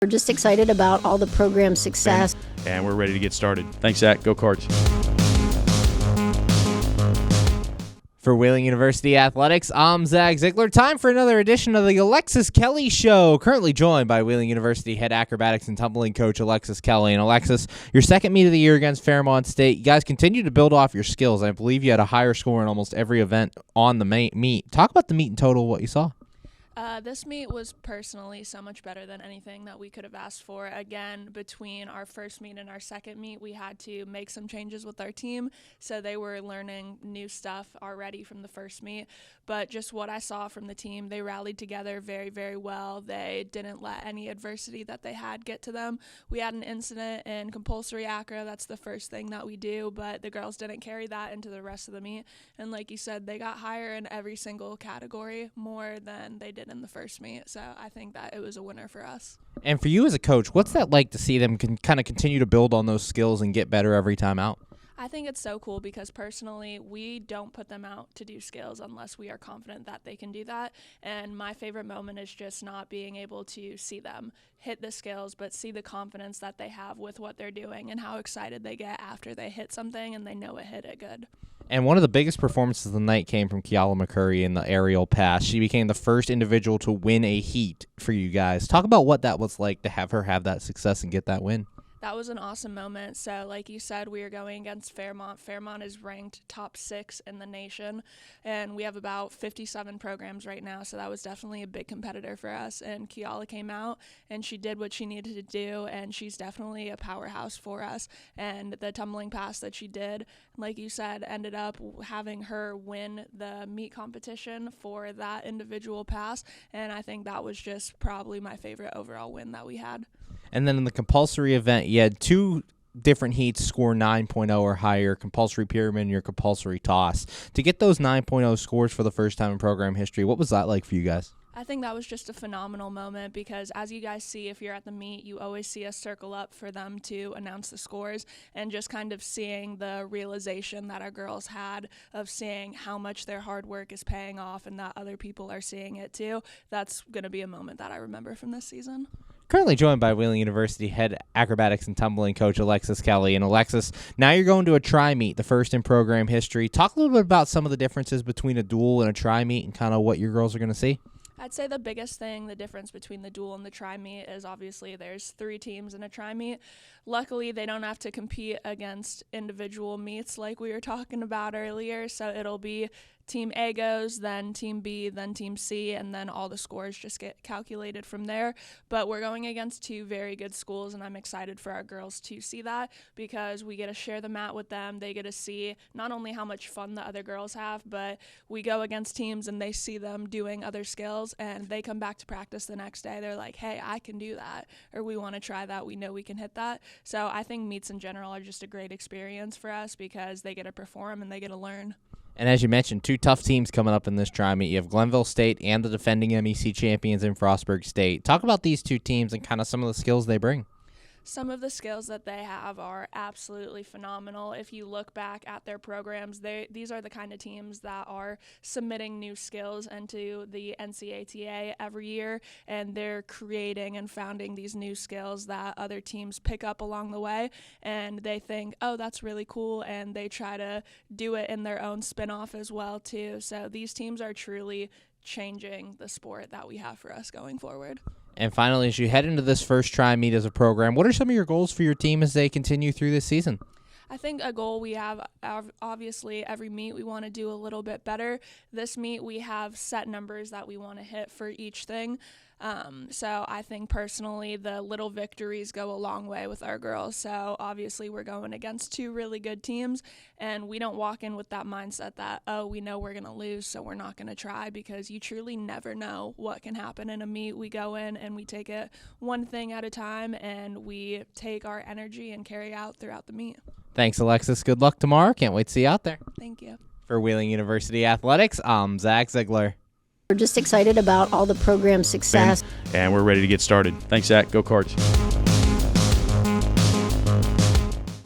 We're just excited about all the program success. And we're ready to get started. Thanks, Zach. Go Cards. For Wheeling University Athletics, I'm Zach Ziegler. Time for another edition of the Alexis Kelly Show. Currently joined by Wheeling University head acrobatics and tumbling coach Alexis Kelly. And Alexis, your second meet of the year against Fairmont State. You guys continue to build off your skills. I believe you had a higher score in almost every event on the meet. Talk about the meet in total, what you saw. This meet was personally so much better than anything that we could have asked for. Again, between our first meet and our second meet, we had to make some changes with our team, so they were learning new stuff already from the first meet. But just what I saw from the team, they rallied together very, very well. They didn't let any adversity that they had get to them. We had an incident in compulsory acro. That's the first thing that we do, but the girls didn't carry that into the rest of the meet. And like you said, they got higher in every single category, more than they did in the first meet. So I think that it was a winner for us. And for you as a coach, what's that like to see them kind of continue to build on those skills and get better every time out? I think it's so cool because personally, we don't put them out to do skills unless we are confident that they can do that. And my favorite moment is just not being able to see them hit the skills, but see the confidence that they have with what they're doing and how excited they get after they hit something and they know it hit it good. And one of the biggest performances of the night came from Kiala McCurry in the aerial pass. She became the first individual to win a heat for you guys. Talk about what that was like to have her have that success and get that win. That was an awesome moment. So like you said, we are going against Fairmont. Fairmont is ranked top 6 in the nation, and we have about 57 programs right now, so that was definitely a big competitor for us. And Kiala came out, and she did what she needed to do, and she's definitely a powerhouse for us. And the tumbling pass that she did, like you said, ended up having her win the meet competition for that individual pass, and I think that was just probably my favorite overall win that we had. And then in the compulsory event, you had two different heats score 9.0 or higher, compulsory pyramid and your compulsory toss. To get those 9.0 scores for the first time in program history, what was that like for you guys? I think that was just a phenomenal moment because as you guys see, if you're at the meet, you always see us circle up for them to announce the scores, and just kind of seeing the realization that our girls had of seeing how much their hard work is paying off and that other people are seeing it too. That's going to be a moment that I remember from this season. Currently joined by Wheeling University head acrobatics and tumbling coach Alexis Kelly. And Alexis, now you're going to a tri-meet, the first in program history. Talk a little bit about some of the differences between a dual and a tri-meet and kind of what your girls are going to see. I'd say the biggest thing, the difference between the dual and the tri-meet is obviously there's 3 teams in a tri-meet. Luckily, they don't have to compete against individual meets like we were talking about earlier, so it'll be Team A goes, then Team B, then Team C, and then all the scores just get calculated from there. But we're going against 2 very good schools, and I'm excited for our girls to see that because we get to share the mat with them. They get to see not only how much fun the other girls have, but we go against teams and they see them doing other skills, and they come back to practice the next day. They're like, hey, I can do that, or we want to try that. We know we can hit that. So I think meets in general are just a great experience for us because they get to perform and they get to learn. And as you mentioned, 2 tough teams coming up in this tri-meet. You have Glenville State and the defending MEC champions in Frostburg State. Talk about these 2 teams and kind of some of the skills they bring. Some of the skills that they have are absolutely phenomenal. If you look back at their programs, these are the kind of teams that are submitting new skills into the NCATA every year, and they're creating and founding these new skills that other teams pick up along the way, and they think, oh, that's really cool, and they try to do it in their own spin-off as well, too. So these teams are truly changing the sport that we have for us going forward. And finally, as you head into this first tri-meet as a program, what are some of your goals for your team as they continue through this season? I think a goal we have, obviously, every meet we want to do a little bit better. This meet we have set numbers that we want to hit for each thing. So I think personally the little victories go a long way with our girls. So obviously we're going against 2 really good teams, and we don't walk in with that mindset that, oh, we know we're going to lose, so we're not going to try, because you truly never know what can happen in a meet. We go in and we take it one thing at a time, and we take our energy and carry out throughout the meet. Thanks, Alexis. Good luck tomorrow. Can't wait to see you out there. Thank you. For Wheeling University Athletics, I'm Zach Ziegler. We're just excited about all the program success. And we're ready to get started. Thanks, Zach. Go Cards.